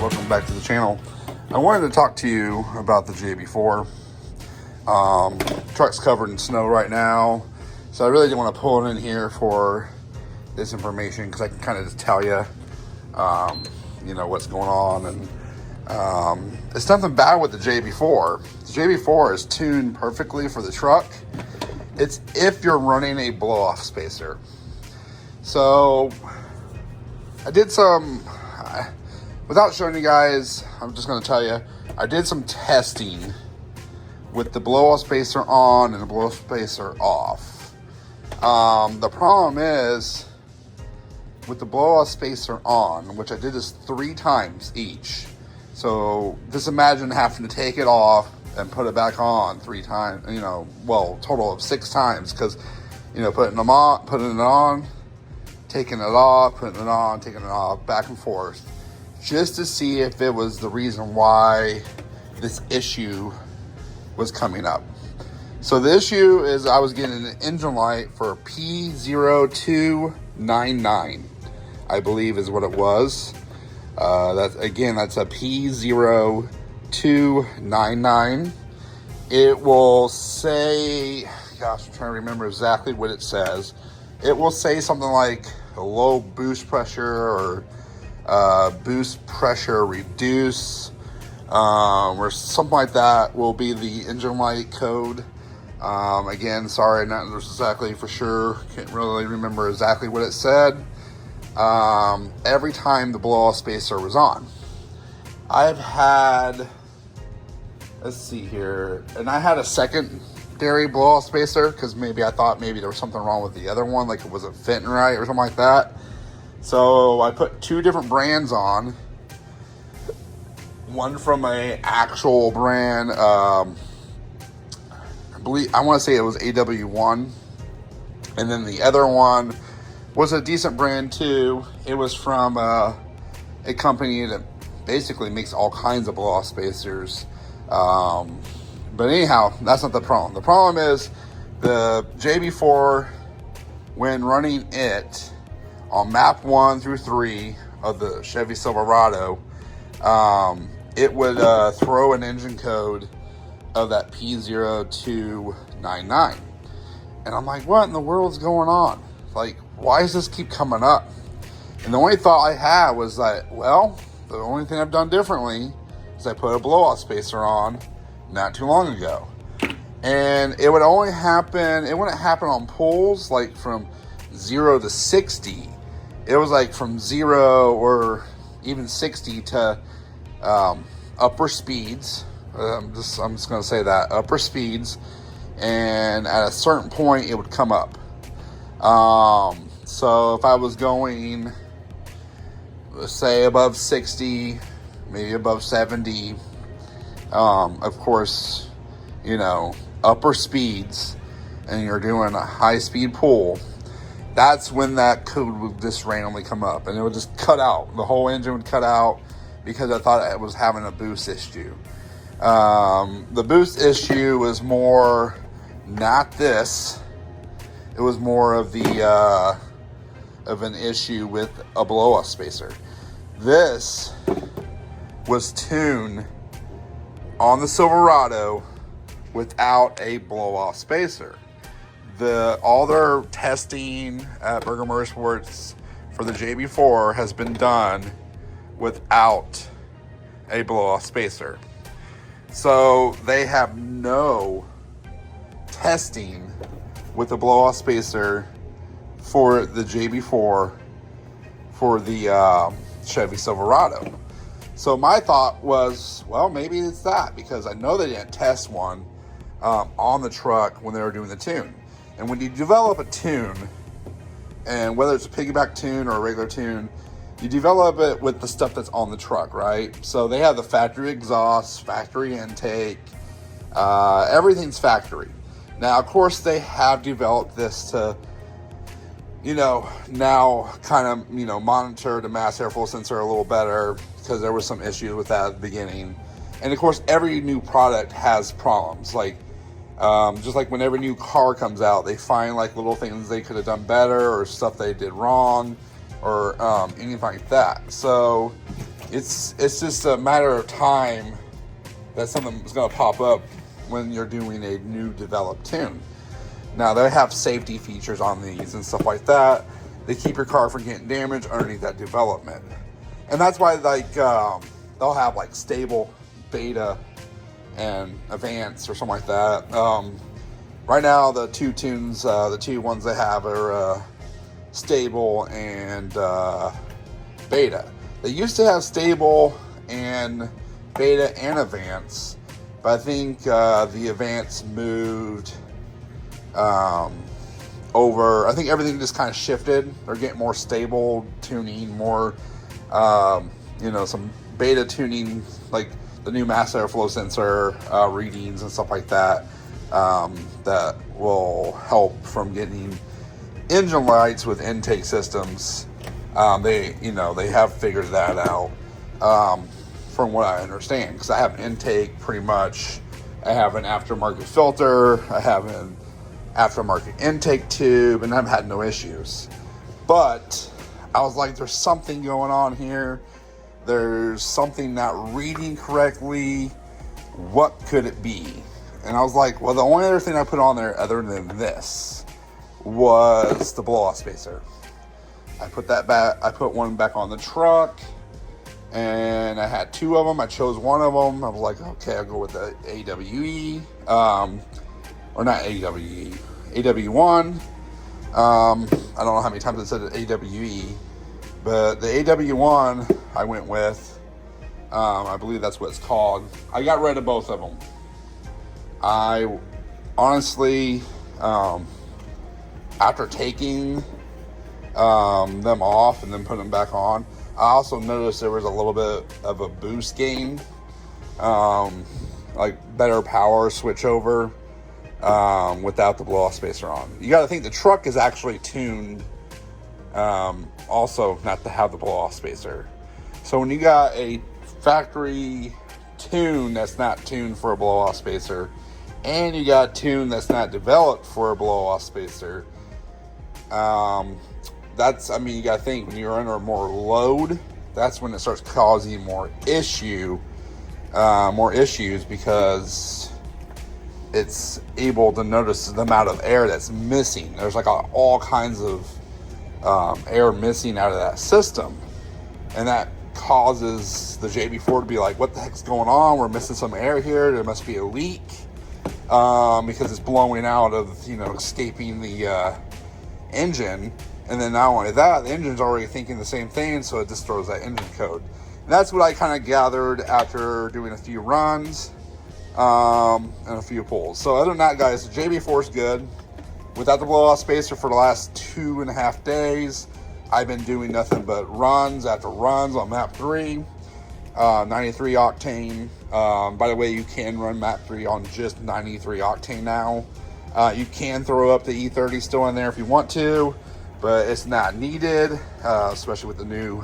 welcome back to the channel. I wanted to talk to you about the JB4. Truck's covered in snow right now, so I really didn't want to pull it in here for this information because I can kind of just tell you, you know, what's going on. And it's nothing bad with the JB4. The JB4 is tuned perfectly for the truck. It's if you're running a blow-off spacer. So I did some, without showing you guys, I'm just going to tell you, I did some testing with the blow-off spacer on and the blow-off spacer off. The problem is, with the blow-off spacer on, which I did this 3 times each. So just imagine having to take it off and put it back on 3 times, you know, well, total of 6 times, because, you know, putting it on, taking it off, putting it on, taking it off, back and forth, just to see if it was the reason why this issue was coming up. So the issue is I was getting an engine light for P0299, I believe is what it was. That's a P0299. It will say, gosh, I'm trying to remember exactly what it says. It will say something like a low boost pressure or boost pressure reduce, or something like that will be the engine light code. Again, sorry, not exactly for sure. Can't really remember exactly what it said. Every time the blow-off spacer was on. I've had, let's see here, and I had a secondary blow-off spacer because maybe I thought maybe there was something wrong with the other one, like it wasn't fitting right or something like that. So I put 2 different brands on. One from a actual brand, I want to say it was AW1, and then the other one was a decent brand too. It was from a company that basically makes all kinds of blow-off spacers. But anyhow, that's not the problem. The problem is the JB4, when running it on map 1 through 3 of the Chevy Silverado, it would throw an engine code of that P0299. And I'm like, what in the world's going on? Like, why does this keep coming up? And the only thought I had was that, well, the only thing I've done differently is I put a blow-off spacer on not too long ago. And it would only happen, it wouldn't happen on pulls like from 0 to 60. It was like from 0 or even 60 to upper speeds. I'm just going to say that, upper speeds. And at a certain point, it would come up. So if I was going, let's say above 60, maybe above 70, of course, you know, upper speeds, and you're doing a high speed pull, that's when that code would just randomly come up, and it would just cut out. The whole engine would cut out because I thought it was having a boost issue. The boost issue was more not this. It was more of the of an issue with a blow-off spacer. This was tuned on the Silverado without a blow-off spacer. All their testing at Burger Motorsports for the JB4 has been done without a blow-off spacer. So they have no testing with a blow-off spacer for the JB4 for the Chevy Silverado. So my thought was, well, maybe it's that, because I know they didn't test one on the truck when they were doing the tune. And when you develop a tune, and whether it's a piggyback tune or a regular tune, you develop it with the stuff that's on the truck, right? So they have the factory exhaust, factory intake, everything's factory. Now, of course, they have developed this to, you know, now kind of, you know, monitor the mass airflow sensor a little better, because there was some issues with that at the beginning. And of course, every new product has problems. Like, just like when every new car comes out, they find like little things they could have done better, or stuff they did wrong, or anything like that. So it's just a matter of time that something's going to pop up when you're doing a new developed tune. Now, they have safety features on these and stuff like that. They keep your car from getting damaged underneath that development. And that's why, like, they'll have, like, stable, beta, and advanced or something like that. Right now, the two tunes, the two ones they have are stable and beta. They used to have stable and beta and advance, but I think the advance moved over. I think everything just kind of shifted. They're getting more stable tuning, more some beta tuning, like the new mass airflow sensor readings and stuff like that, that will help from getting engine lights with intake systems. They have figured that out, from what I understand, because I have an intake pretty much. I have an aftermarket filter, I have an aftermarket intake tube, and I've had no issues. But I was like, there's something going on here. There's something not reading correctly. What could it be? And I was like, well, the only other thing I put on there other than this was the blow-off spacer. I put that back. I put one back on the truck, and I had two of them. I chose one of them. I was like, okay, I'll go with the AWE, or not AWE, AW1. I don't know how many times I said AWE, but the AW1 I went with. I believe that's what it's called. I got rid of both of them. I honestly, after taking them off and then putting them back on, I also noticed there was a little bit of a boost gain, like better power switch over without the blow-off spacer on. You got to think the truck is actually tuned also not to have the blow-off spacer. So when you got a factory tune that's not tuned for a blow-off spacer, and you got a tune that's not developed for a blow-off spacer, you got to think when you're under more load, that's when it starts causing more issues, because it's able to notice the amount of air that's missing. There's like all kinds of air missing out of that system, and that causes the JB4 to be like, what the heck's going on? We're missing some air here. There must be a leak, because it's blowing out of, escaping the engine. And then not only that, the engine's already thinking the same thing, so it just throws that engine code. And that's what I kind of gathered after doing a few runs and a few pulls. So other than that, guys, the JB4 is good. Without the blow-off spacer for the last 2.5 days, I've been doing nothing but runs after runs on map 3, 93 octane. By the way, you can run map 3 on just 93 octane now. You can throw up the E30 still in there if you want to, but it's not needed, especially with the new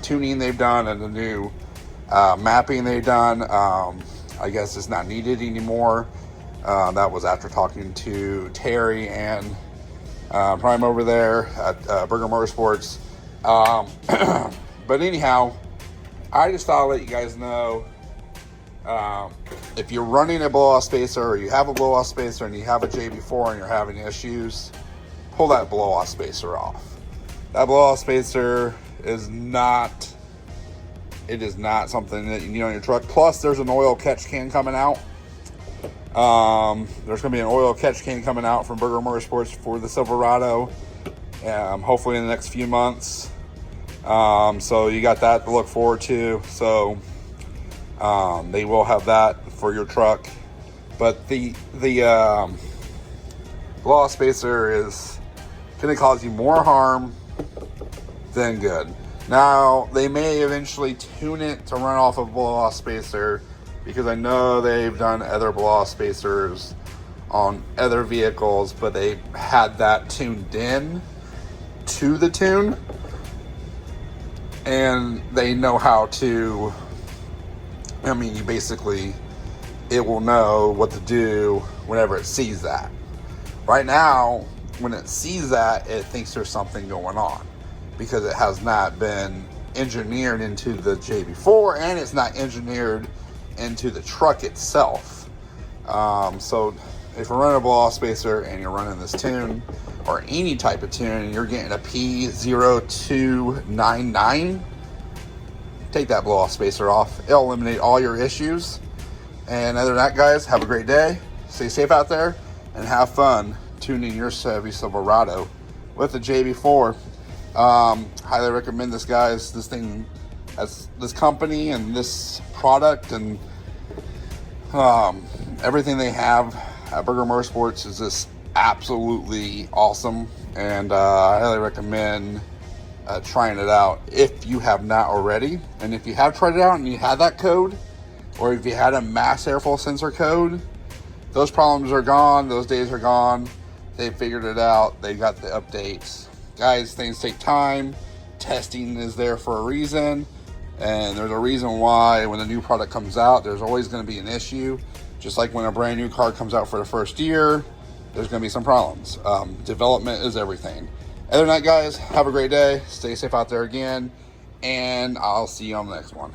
tuning they've done and the new mapping they've done. I guess it's not needed anymore. That was after talking to Terry and Prime over there at Burger Motorsports. But anyhow, I just thought I'd let you guys know, if you're running a blow-off spacer, or you have a blow-off spacer and you have a JB4 and you're having issues, pull that blow-off spacer off. That blow-off spacer is not something that you need on your truck. Plus, there's an oil catch can coming out. There's going to be an oil catch can coming out from Burger Motorsports for the Silverado, hopefully in the next few months. So you got that to look forward to. So they will have that for your truck. But the blow-off spacer is going to cause you more harm than good. Now, they may eventually tune it to run off of blow-off spacer, because I know they've done other blow-off spacers on other vehicles, but they had that tuned in to the tune, and they know how to, it will know what to do whenever it sees that. Right now, when it sees that, it thinks there's something going on, because it has not been engineered into the JB4, and it's not engineered into the truck itself. So if you're running a blow-off spacer and you're running this tune, or any type of tune, and you're getting a P0299, take that blow-off spacer off. It'll eliminate all your issues. And other than that, guys, have a great day. Stay safe out there and have fun tuning your Chevy Silverado with the JB4. Highly recommend this, guys. This thing has this company and this product and everything they have at Burger Motorsports is just absolutely awesome, and I highly recommend trying it out if you have not already. And if you have tried it out and you had that code, or if you had a mass airflow sensor code, those problems are gone, those days are gone. They figured it out, they got the updates. Guys, things take time. Testing is there for a reason, and there's a reason why when a new product comes out, there's always going to be an issue. Just like when a brand new car comes out for the first year, there's going to be some problems. Development is everything. Other than that, guys, have a great day. Stay safe out there again, and I'll see you on the next one.